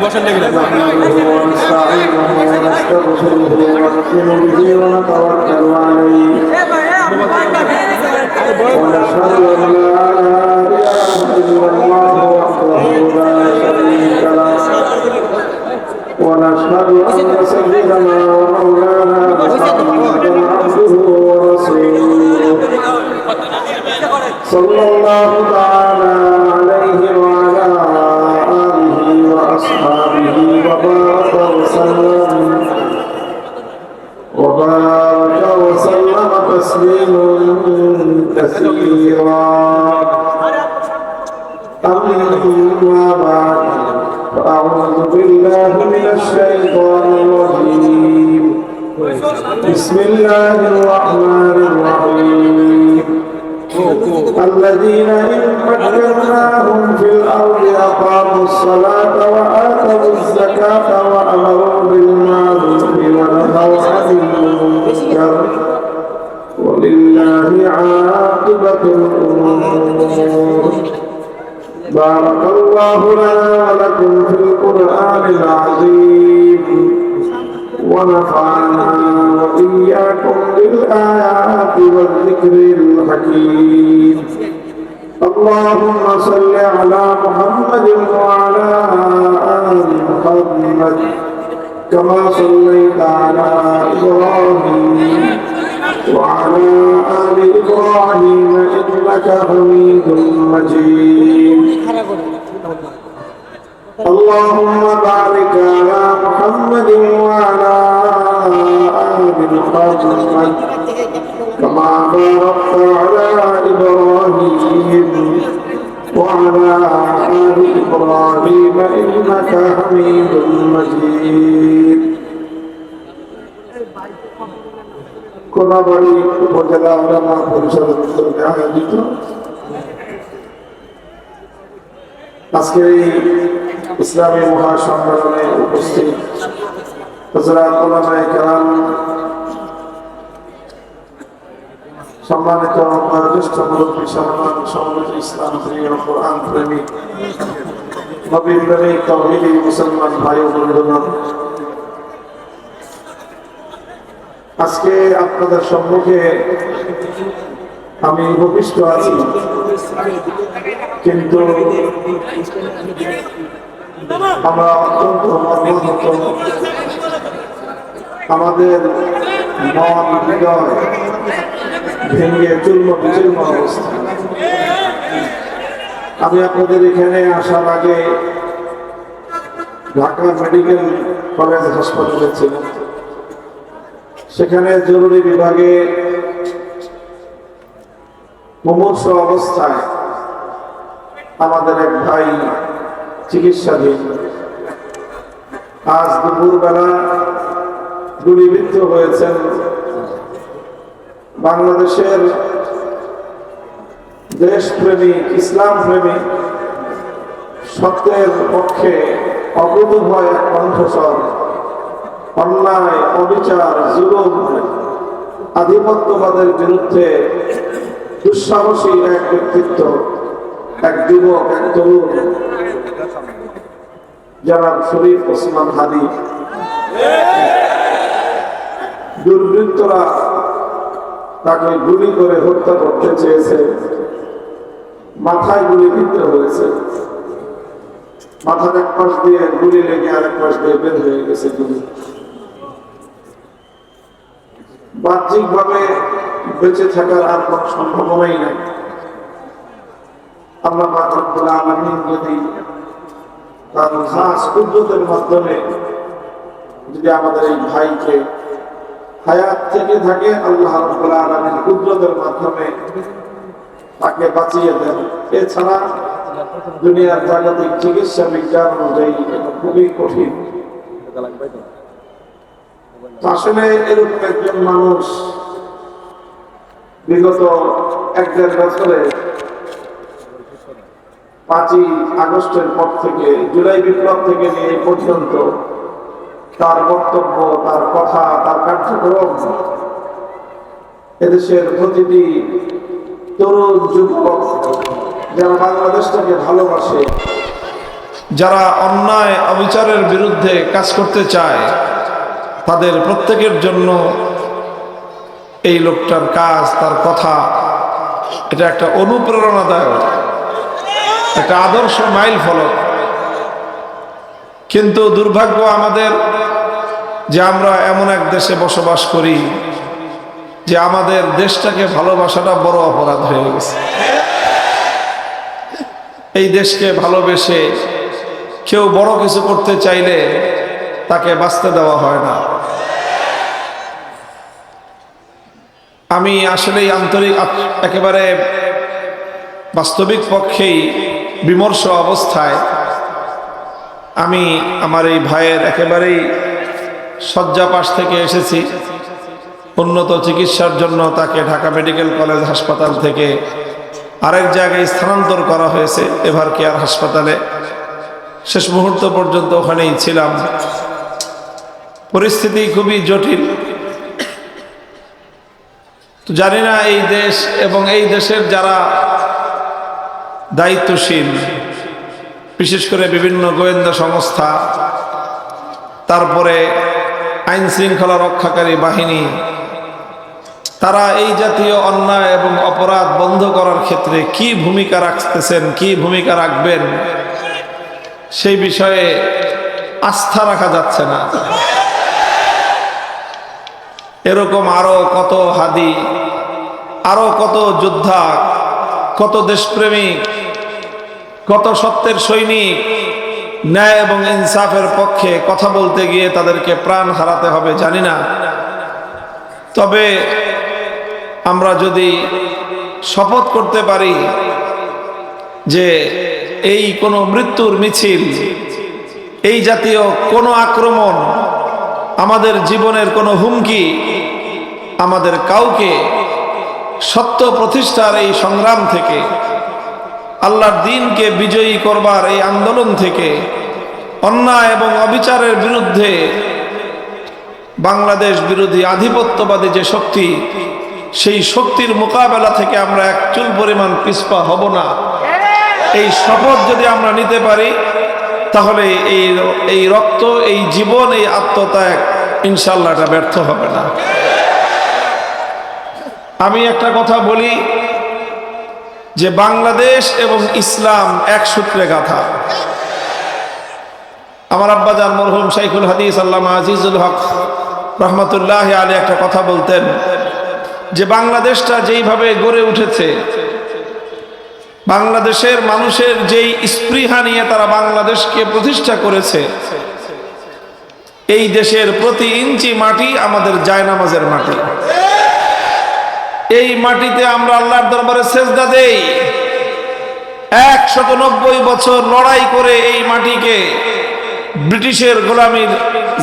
বসেন দেখি ونستعينه ونستغفره ونؤمن به ونتوكل عليه ونشهد أن لا إله إلا الله وحده لا شريك له ونشهد أن سيدنا ومولانا محمدا عبده ورسوله صلى الله تعالى عليه وعلى آله وأصحابه وبارك وسلم تسليما كثيرا أما بعد فأعوذ بالله من الشيطان الرجيم بسم الله الرحمن الرحيم الذين إن مكناهم في الأرض أقاموا الصلاة وآتوا الزكاة وأمروا بالمعروف ونهوا عن المنكر ولله عاقبة الأمور بارك الله لنا ولكم في القرآن العظيم ونفعنا وإياكم بالآيات والذكر الحكيم اللهم صل على محمد وعلى آل محمد كما صليت على إبراهيم وعلى آل إبراهيم إنك حميد مجيد اللهم بارك على محمد وعلى آل محمد كما باركت على إبراهيم وعلى آل إبراهيم إنك حميد مجيد কোনাবাড়ি উপজেলা উলামা পরিষদের উদ্যোগে আয়োজিত আজকের এই ইসলামী মহাসম্মেলনে উপস্থিত হযরত উলামায়ে কেরাম, সম্মানিত জ্যেষ্ঠ মুরব্বী, সম্মানিত সমবেত ইসলাম প্রিয় কোরআন প্রেমিক নবী প্রেমিক তাওহীদী মুসলমান ভাই ও বন্ধুগণ, আজকে আপনাদের সম্মুখে আমি উপবিষ্ট আছি, কিন্তু আমরা অত্যন্ত মর্মাহত, আমাদের মন হৃদয় ভেঙে চূর্ণ বিচূর্ণ অবস্থা। আমি আপনাদের এখানে আসার আগে ঢাকা মেডিকেল কলেজ হাসপাতালে ছিলাম। সেখানে জরুরি বিভাগে মুমূর্ষ অবস্থায় আমাদের এক ভাই চিকিৎসাধীন। আজ দুপুরবেলা গুলিবিদ্ধ হয়েছেন বাংলাদেশের দেশপ্রেমিক, ইসলাম প্রেমিক, সত্যের পক্ষে অকুতোভয় এক কণ্ঠস্বর, অন্যায়, অবিচার, জুলুম, আধিপত্যবাদের বিরুদ্ধে দুঃসাহসী এক ব্যক্তিত্ব, এক যুবক, এক তরুণ, জনাব শরীফ ওসমান হাদী। দুর্বৃত্তরা তাকে গুলি করে হত্যা করতে চেয়েছে, মাথায় গুলি বিদ্ধ হয়েছে, মাথার এক পাশ দিয়ে গুলি লেগে আরেক পাশ দিয়ে বের হয়ে গেছে গুলি। বাহ্যিকভাবে বেঁচে থাকার আর কোন সম্ভাবনাই নাই। আল্লাহ পাক রব্বুল আলামিন যদি তার খাস কুদরতের মাধ্যমে যদি আমাদের এই ভাইকে হায়াত থেকে থাকে, আল্লাহ রাব্বুল আলামিন কুদরতের মাধ্যমে তাকে বাঁচিয়ে দেন। এছাড়া দুনিয়ার জাগতিক চিকিৎসা বিজ্ঞান অনুযায়ী এটা খুবই কঠিন। আসলে এরকম একজন মানুষ বিগত 1-1.5 বছরে 5ই আগস্টের পর থেকে, জুলাই বিপ্লব থেকে নিয়ে এই পর্যন্ত তার বক্তব্য, তার কথা, তার কার্যক্রম এদেশের প্রতিটি তরুণ যুবক যারা বাংলাদেশটাকে ভালোবাসে, যারা অন্যায় অবিচারের বিরুদ্ধে কাজ করতে চায় তাদের প্রত্যেকের জন্য এই লোকটার কাজ, তার কথা, এটা একটা অনুপ্রেরণাদায়ক, একটা আদর্শ মাইল ফলক। কিন্তু দুর্ভাগ্য আমাদের যে আমরা এমন এক দেশে বসবাস করি যে আমাদের দেশটাকে ভালোবাসাটা বড় অপরাধ হয়ে গেছে। এই দেশকে ভালোবেসে কেউ বড় কিছু করতে চাইলে তাকে বাঁচতে দেওয়া হয় না। আমি আসলেই আন্তরিক, একেবারে বাস্তবিক পক্ষেই বিমর্ষ অবস্থায় আমি আমার এই ভাইয়ের একেবারেই শয্যাপাশ থেকে এসেছি। উন্নত চিকিৎসার জন্য তাকে ঢাকা মেডিকেল কলেজ হাসপাতাল থেকে আরেক জায়গায় স্থানান্তর করা হয়েছে, এভার কেয়ার হাসপাতালে। শেষ মুহূর্ত পর্যন্ত ওখানেই ছিলাম। পরিস্থিতি খুবই জটিল। তো জানি না এই দেশ এবং এই দেশের যারা দায়িত্বশীল, বিশেষ করে বিভিন্ন গোয়েন্দা সংস্থা, তারপরে আইন শৃঙ্খলা রক্ষাকারী বাহিনী, তারা এই জাতীয় অন্যায় এবং অপরাধ বন্ধ করার ক্ষেত্রে কি ভূমিকা রাখতেছেন, কি ভূমিকা রাখবেন, সেই বিষয়ে আস্থা রাখা যাচ্ছে না। এরকম আরো কত হাদি, আরো কত যোদ্ধা, কত দেশপ্রেমিক, কত সত্যের সৈনিক ন্যায় এবং ইনসাফের পক্ষে কথা বলতে গিয়ে তাদেরকে প্রাণ হারাতে হবে জানি না। তবে আমরা যদি শপথ করতে পারি যে এই কোনো মৃত্যুর মিছিল, এই জাতীয় কোনো আক্রমণ, আমাদের জীবনের কোনো হুমকি আমাদের কাউকে সত্য প্রতিষ্ঠার এই সংগ্রাম থেকে, আল্লাহর দ্বীনকে বিজয়ী করবার এই আন্দোলন থেকে, অন্যায় এবং অবিচারের বিরুদ্ধে বাংলাদেশ বিরোধী আধিপত্যবাদী যে শক্তি, সেই শক্তির মোকাবেলা থেকে আমরা এক চুল পরিমাণ পিছপা হব না। এই শপথ যদি আমরা নিতে পারি তাহলে এই রক্ত, এই জীবন, এই আত্মত্যাগ ইনশাআল্লাহ এটা ব্যর্থ হবে না। আমি একটা কথা বলি যে বাংলাদেশ এবং ইসলাম এক সূত্রে গাঁথা। আমার আব্বাজান মরহুম শাইখুল হাদিস আল্লামা আজিজুল হক রহমতুল্লাহ আলাইহি একটা কথা বলতেন যে বাংলাদেশটা যেইভাবে গড়ে উঠেছে, বাংলাদেশের মানুষের যেই স্পৃহা নিয়ে তারা বাংলাদেশকে প্রতিষ্ঠা করেছে, এই দেশের প্রতি ইঞ্চি মাটি আমাদের জায়নামাজের মাটি। এই মাটিতে আমরা আল্লাহর দরবারে সেজদা দেই। 190 বছর লড়াই করে এই মাটিকে ব্রিটিশের গোলামীর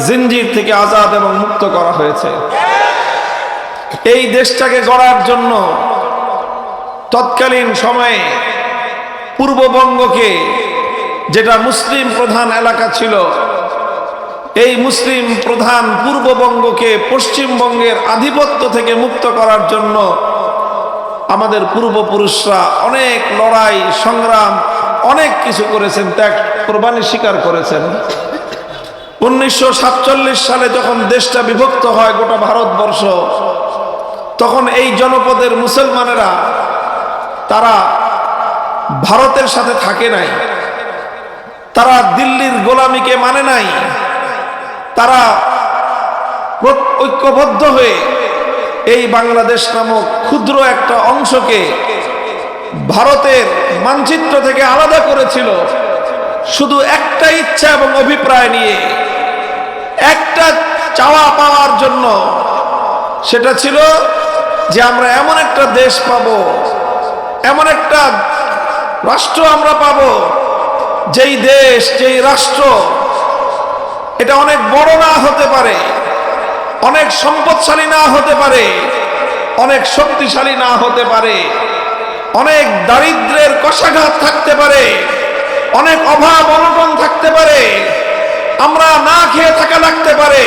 জিঞ্জির থেকে আজাদ এবং মুক্ত করা হয়েছে। এই দেশটাকে গড়ার জন্য তৎকালীন সময়ে পূর্ববঙ্গকে, যেটা মুসলিম প্রধান এলাকা ছিল, এই মুসলিম প্রধান পূর্ববঙ্গকে পশ্চিমবঙ্গের আধিপত্য থেকে মুক্ত করার জন্য আমাদের পূর্বপুরুষরা অনেক লড়াই সংগ্রাম, অনেক কিছু করেছেন, ত্যাগ কোরবানি স্বীকার করেছেন। 1947 সালে যখন দেশটা বিভক্ত হয় গোটা ভারতবর্ষ, তখন এই জনপদের মুসলমানেরা তারা ভারতের সাথে থাকে নাই, তারা দিল্লির গোলামীকে মানে নাই, তারা ঐক্যবদ্ধ হয়ে এই বাংলাদেশ নামক ক্ষুদ্র একটা অংশকে ভারতের মানচিত্র থেকে আলাদা করেছিল শুধু একটা ইচ্ছা এবং অভিপ্রায় নিয়ে, একটা চাওয়া পাওয়ার জন্য। সেটা ছিল যে আমরা এমন একটা দেশ পাবো, এমন একটা রাষ্ট্র আমরা পাবো, যেই দেশ, যেই রাষ্ট্র, এটা অনেক বড় না হতে পারে, অনেক সম্পদশালী না হতে পারে, অনেক শক্তিশালী না হতে পারে, অনেক দারিদ্র্যের কষাঘাত থাকতে পারে, অনেক অভাব অনটন থাকতে পারে, আমরা না খেয়ে থাকা লাগতে পারে,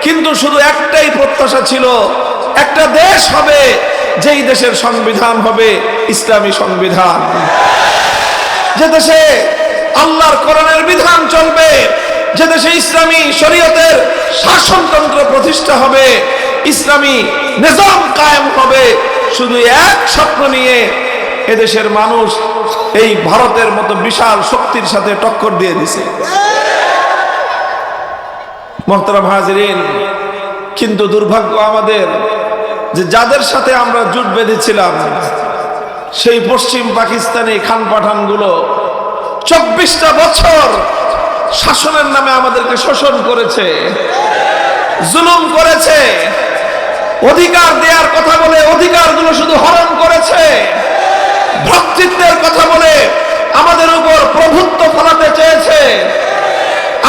কিন্তু শুধু একটাই প্রত্যাশা ছিল, একটা দেশ হবে যেই দেশের সংবিধান হবে ইসলামী সংবিধান, যে দেশে আল্লাহর কোরআনের বিধান চলবে, যে দেশে ইসলামী শরীয়তের শাসনতন্ত্র প্রতিষ্ঠা হবে, ইসলামী নিজাম কায়েম হবে। শুধু এক স্বপ্ন নিয়ে এদেশের মানুষ এই ভারতের মতো বিশাল শক্তির সাথে টক্কর দিয়ে দিছে। মুহতারাম হাজিরিন, কিন্তু দুর্ভাগ্য আমাদের যে যাদের সাথে আমরা জোট বেঁধেছিলাম সেই পশ্চিম পাকিস্তানি খান পাঠানগুলো 24টা বছর শাসনের নামে আমাদেরকে শোষণ করেছে, জুলুম করেছে, অধিকার দেওয়ার কথা বলে অধিকারগুলো শুধু হরণ করেছে, ভ্রাতৃত্বের কথা বলে আমাদের উপর প্রভুত্ব ফলাতে চেয়েছে,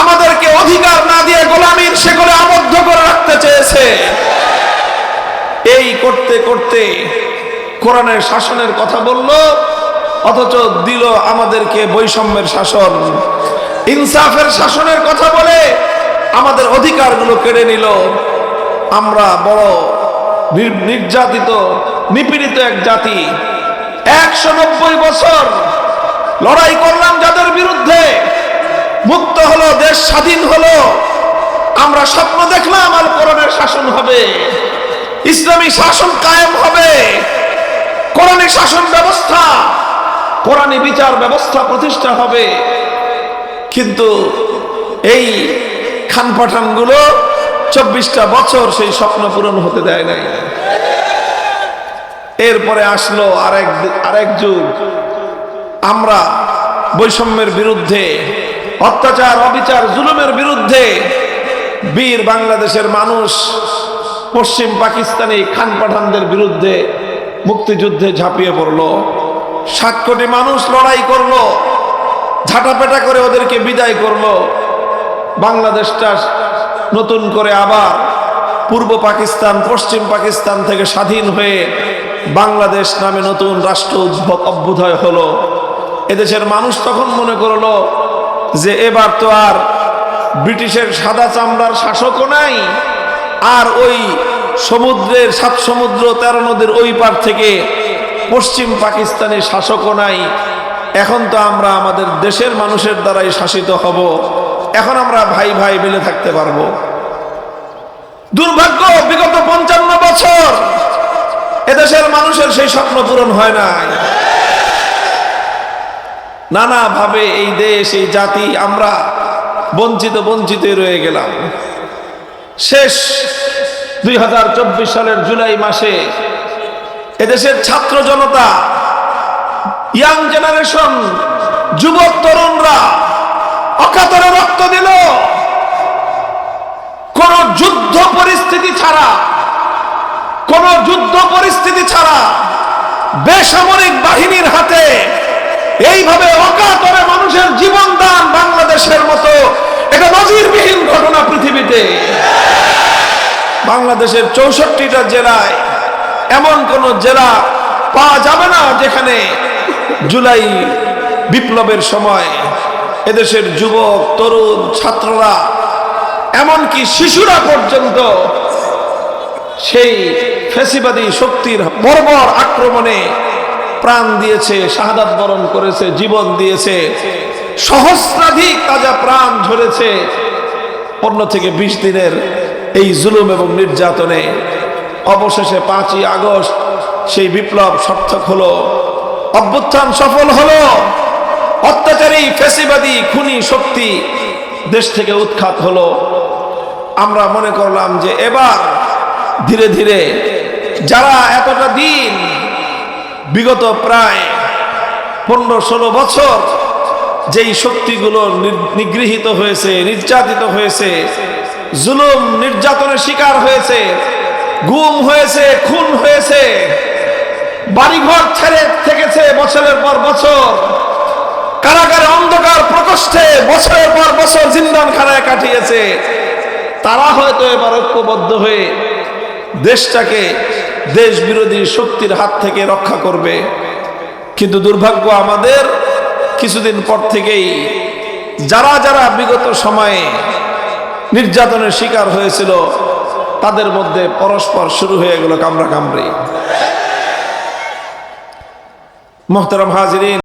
আমাদেরকে অধিকার না দিয়ে গোলামীর শেকলে আবদ্ধ করে রাখতে চেয়েছে। এই করতে করতে কোরআনের শাসনের কথা বলল, অথচ দিল আমাদেরকে বৈষম্যের শাসন। ইনসাফের শাসনের কথা বলে আমাদের অধিকারগুলো কেড়ে নিল। আমরা বড় নির্যাতিত নিপীড়িত এক জাতি। 190 বছর লড়াই করলাম যাদের বিরুদ্ধে, মুক্ত হলো, দেশ স্বাধীন হলো। আমরা স্বপ্ন দেখলাম আল কোরআনের শাসন হবে, ইসলামী শাসন কায়েম হবে, কোরআনী শাসন ব্যবস্থা, কোরআনী বিচার ব্যবস্থা প্রতিষ্ঠা হবে। কিন্তু এই খান পাঠানগুলো 24টা বছর সেই স্বপ্ন পূরণ হতে দেয় নাই। এরপরে আসলো আরেক যুগ। আমরা বৈষম্যের বিরুদ্ধে, অত্যাচার অবিচার জুলুমের বিরুদ্ধে বীর বাংলাদেশের মানুষ পশ্চিম পাকিস্তানি খান পাঠানদের বিরুদ্ধে মুক্তিযুদ্ধে ঝাঁপিয়ে পড়লো। 7 কোটি মানুষ লড়াই করলো, ঝাঁটাপেটা করে ওদেরকে বিদায় করলো। বাংলাদেশটা নতুন করে আবার পূর্ব পাকিস্তান পশ্চিম পাকিস্তান থেকে স্বাধীন হয়ে বাংলাদেশ নামে নতুন রাষ্ট্র অভ্যুদয় হলো। এদেশের মানুষ তখন মনে করলো যে এবার তো আর ব্রিটিশের সাদা চামড়ার শাসকও নাই, আর ওই সমুদ্রের 7 সমুদ্র 13 নদীর ওই পার থেকে পশ্চিম পাকিস্তানের শাসকও নাই। এখন তো আমরা আমাদের দেশের মানুষের দ্বারাই শাসিত হব, এখন আমরা ভাই ভাই মিলে থাকতে পারবো। দুর্ভাগ্য, বিগত 55 বছর এদেশের মানুষের সেই স্বপ্ন পূরণ হয় নাই। নানাভাবে এই দেশ, এই জাতি আমরা বঞ্চিত রয়ে গেলাম। শেষ 2024 সালের জুলাই মাসে এদেশের ছাত্র জনতা, ইয়াং জেনারেশন, যুবক তরুণরা অকাতরে রক্ত দিল। কোন যুদ্ধ পরিস্থিতি ছাড়া বেসামরিক বাহিনীর হাতে এইভাবে অকাতরে মানুষের জীবন দান বাংলাদেশের মতো এটা নজিরবিহীন ঘটনা পৃথিবীতে। বাংলাদেশের 64টা জেলায় এমন কোন জেলা পাওয়া যাবে না যেখানে জুলাই বিপ্লবের সময় এদেশের যুবক তরুণ ছাত্ররা, এমনকি শিশুরা পর্যন্ত সেই ফ্যাসিবাদী শক্তির বর্বর আক্রমণে প্রাণ দিয়েছে, শাহাদাত বরণ করেছে, জীবন দিয়েছে। সহস্রাধিক তাজা প্রাণ ঝরেছে 15 থেকে 20 দিনের এই জুলুম এবং নির্যাতনে। অবশেষে 5ই আগস্ট সেই বিপ্লব সার্থক হলো, অভ্যুত্থান সফল হলো। অত্যাচারী ফ্যাসিবাদী খুনি শক্তি দেশ থেকে উৎখাত হলো। আমরা মনে করলাম যে এবার ধীরে ধীরে যারা এতটা দিন, বিগত প্রায় 15-16 বছর যেই শক্তিগুলো নিগৃহীত হয়েছে, নির্যাতিত হয়েছে, জুলুম নির্যাতনের শিকার হয়েছে, গুম হয়েছে, খুন হয়েছে, বাড়িঘর ছেড়ে থেকেছে বছরের পর বছর, কারাগারে অন্ধকার প্রকোষ্ঠে বছরের পর বছর জিন্দানখানায় কাটিয়েছে, তারা হয়তো এবার ঐক্যবদ্ধ হয়ে দেশটাকে দেশ বিরোধী শক্তির হাত থেকে রক্ষা করবে। কিন্তু দুর্ভাগ্য আমাদের, কিছুদিন পর থেকেই যারা যারা বিগত সময়ে নির্যাতনের শিকার হয়েছিল তাদের মধ্যে পরস্পর শুরু হয়ে গেল কামড়াকামড়ি। মুহতারাম হাজিরিন।